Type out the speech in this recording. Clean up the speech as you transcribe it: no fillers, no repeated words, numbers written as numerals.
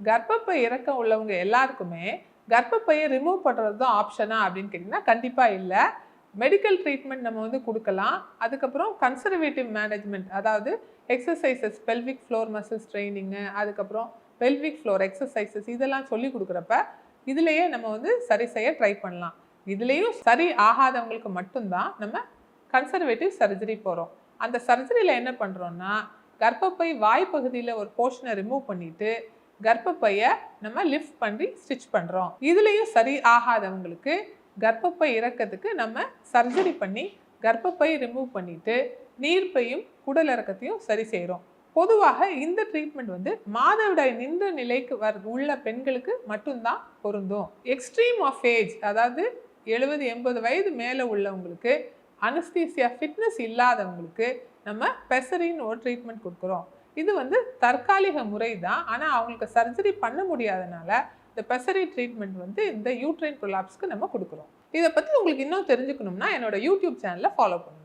கர்ப்பப்பை இறக்கம் உள்ளவங்க எல்லாருக்குமே கர்ப்பப்பையை ரிமூவ் பண்ணுறது தான் ஆப்ஷனா அப்படின்னு கேட்டிங்கன்னா கண்டிப்பாக இல்லை. மெடிக்கல் ட்ரீட்மெண்ட் நம்ம வந்து கொடுக்கலாம். அதுக்கப்புறம் கன்சர்வேட்டிவ் மேனேஜ்மெண்ட், அதாவது exercises, pelvic floor muscles training, அதுக்கப்புறம் பெல்விக் ஃப்ளோர் எக்ஸசைசஸ் இதெல்லாம் சொல்லி கொடுக்குறப்ப இதுலேயே நம்ம வந்து சரி செய்ய ட்ரை பண்ணலாம். இதுலேயும் சரி ஆகாதவங்களுக்கு மட்டும்தான் நம்ம கன்சர்வேட்டிவ் சர்ஜரி போகிறோம். அந்த சர்ஜரியில் என்ன பண்ணுறோன்னா, கர்ப்பப்பை வாய்ப்பகுதியில் ஒரு போர்ஷனை ரிமூவ் பண்ணிவிட்டு கர்ப்பப்பையை நம்ம லிஃப்ட் பண்ணி ஸ்டிச் பண்ணுறோம். இதுலேயும் சரி ஆகாதவங்களுக்கு கர்ப்பப்பை இறக்கத்துக்கு நம்ம சர்ஜரி பண்ணி கர்ப்பப்பை ரிமூவ் பண்ணிவிட்டு நீர்ப்பையும் குடல் இறக்கத்தையும் சரி செய்கிறோம். பொதுவாக இந்த ட்ரீட்மெண்ட் வந்து மாதவிடாய் நின்ற நிலைக்கு உள்ள பெண்களுக்கு மட்டும்தான் பொருந்தும். எக்ஸ்ட்ரீம் ஆஃப் ஏஜ், அதாவது 70-80 வயது மேலே உள்ளவங்களுக்கு, அனஸ்தீசியா ஃபிட்னஸ் இல்லாதவங்களுக்கு நம்ம பெசரின்னு ஒரு ட்ரீட்மெண்ட் கொடுக்குறோம். இது வந்து தற்காலிக முறை தான். ஆனால் அவங்களுக்கு சர்ஜரி பண்ண முடியாதனால இந்த பெசரி ட்ரீட்மெண்ட் வந்து இந்த யூட்ரைன் ப்ரொலாப்ஸ்க்கு நம்ம கொடுக்குறோம். இதை பற்றி உங்களுக்கு இன்னும் தெரிஞ்சுக்கணும்னா என்னோட யூடியூப் சேனலை ஃபாலோ பண்ணுங்க.